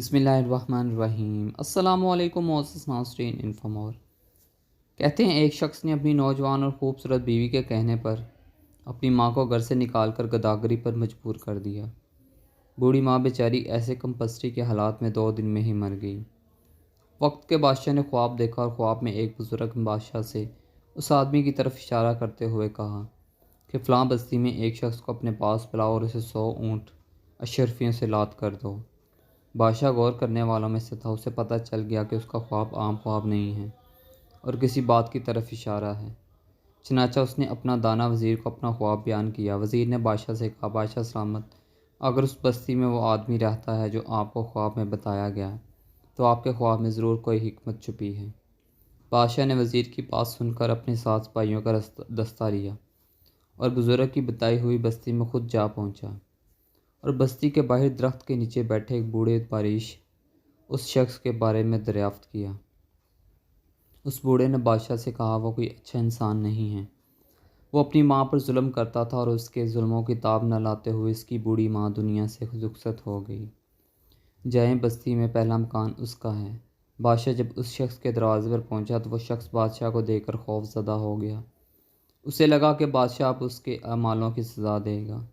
بسم اللہ الرحمن الرحیم۔ السلام علیکم معزز ناظرین انفامور۔ کہتے ہیں ایک شخص نے اپنی نوجوان اور خوبصورت بیوی کے کہنے پر اپنی ماں کو گھر سے نکال کر گداگری پر مجبور کر دیا۔ بوڑھی ماں بیچاری ایسے کم پسری کے حالات میں 2 دن میں ہی مر گئی۔ وقت کے بادشاہ نے خواب دیکھا اور خواب میں ایک بزرگ بادشاہ سے اس آدمی کی طرف اشارہ کرتے ہوئے کہا کہ فلاں بستی میں ایک شخص کو اپنے پاس بلاؤ اور اسے 100 اونٹ اشرفیوں سے لاد کر دو۔ بادشاہ غور کرنے والوں میں سے تھا، اسے پتہ چل گیا کہ اس کا خواب عام خواب نہیں ہے اور کسی بات کی طرف اشارہ ہے۔ چنانچہ اس نے اپنا دانا وزیر کو اپنا خواب بیان کیا۔ وزیر نے بادشاہ سے کہا، بادشاہ سلامت، اگر اس بستی میں وہ آدمی رہتا ہے جو آپ کو خواب میں بتایا گیا ہے تو آپ کے خواب میں ضرور کوئی حکمت چھپی ہے۔ بادشاہ نے وزیر کی بات سن کر اپنے 7 سپاہیوں کا دستہ لیا اور بزرگ کی بتائی ہوئی بستی میں خود جا پہنچا، اور بستی کے باہر درخت کے نیچے بیٹھے ایک بوڑھے باریش اس شخص کے بارے میں دریافت کیا۔ اس بوڑھے نے بادشاہ سے کہا، وہ کوئی اچھا انسان نہیں ہے، وہ اپنی ماں پر ظلم کرتا تھا اور اس کے ظلموں کی تاب نہ لاتے ہوئے اس کی بوڑھی ماں دنیا سے رخصت ہو گئی۔ جائیں بستی میں پہلا مکان اس کا ہے۔ بادشاہ جب اس شخص کے دروازے پر پہنچا تو وہ شخص بادشاہ کو دیکھ کر خوف زدہ ہو گیا۔ اسے لگا کہ بادشاہ اب اس کے اعمالوں کی سزا دے گا،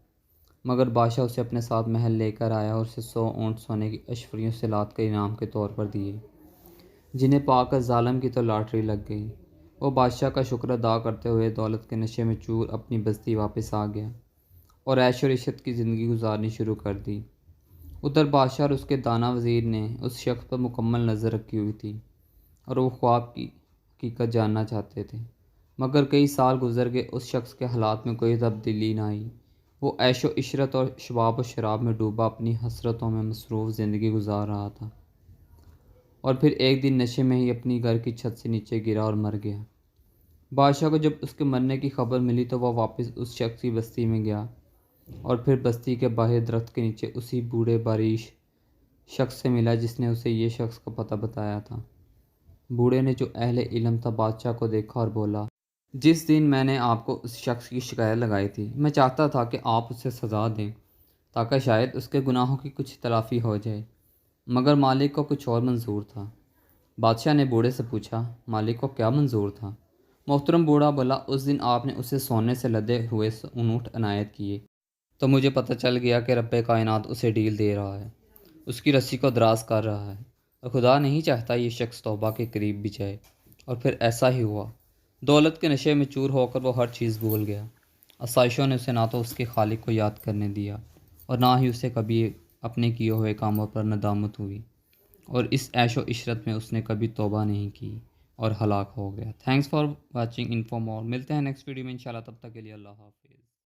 مگر بادشاہ اسے اپنے ساتھ محل لے کر آیا اور اسے 100 اونٹ سونے کی اشفریوں سے لاد کر انعام کے طور پر دیے، جنہیں پا کر ظالم کی تو لاٹری لگ گئی۔ وہ بادشاہ کا شکر ادا کرتے ہوئے دولت کے نشے میں چور اپنی بستی واپس آ گیا اور عیش و عشرت کی زندگی گزارنی شروع کر دی۔ ادھر بادشاہ اور اس کے دانا وزیر نے اس شخص پر مکمل نظر رکھی ہوئی تھی اور وہ خواب کی حقیقت جاننا چاہتے تھے، مگر کئی سال گزر گئے، اس شخص کے حالات میں کوئی تبدیلی نہ آئی۔ وہ عیش و عشرت اور شباب و شراب میں ڈوبا اپنی حسرتوں میں مصروف زندگی گزار رہا تھا، اور پھر ایک دن نشے میں ہی اپنی گھر کی چھت سے نیچے گرا اور مر گیا۔ بادشاہ کو جب اس کے مرنے کی خبر ملی تو وہ واپس اس شخص کی بستی میں گیا اور پھر بستی کے باہر درخت کے نیچے اسی بوڑھے باریش شخص سے ملا جس نے اسے یہ شخص کا پتہ بتایا تھا۔ بوڑھے نے جو اہل علم تھا بادشاہ کو دیکھا اور بولا، جس دن میں نے آپ کو اس شخص کی شکایت لگائی تھی، میں چاہتا تھا کہ آپ اسے سزا دیں تاکہ شاید اس کے گناہوں کی کچھ تلافی ہو جائے، مگر مالک کو کچھ اور منظور تھا۔ بادشاہ نے بوڑھے سے پوچھا، مالک کو کیا منظور تھا؟ محترم بوڑھا بولا، اس دن آپ نے اسے سونے سے لدے ہوئے اونٹ عنایت کیے تو مجھے پتہ چل گیا کہ رب کائنات اسے ڈیل دے رہا ہے، اس کی رسی کو دراز کر رہا ہے، اور خدا نہیں چاہتا یہ شخص توبہ کے قریب بھی جائے۔ اور پھر ایسا ہی ہوا۔ دولت کے نشے میں چور ہو کر وہ ہر چیز بھول گیا۔ آسائشوں نے اسے نہ تو اس کے خالق کو یاد کرنے دیا اور نہ ہی اسے کبھی اپنے کیے ہوئے کاموں پر ندامت ہوئی، اور اس عیش و عشرت میں اس نے کبھی توبہ نہیں کی اور ہلاک ہو گیا۔ تھینکس فار واچنگ انفو مور۔ ملتے ہیں نیکسٹ ویڈیو میں انشاءاللہ، تب تک کے لیے اللہ حافظ۔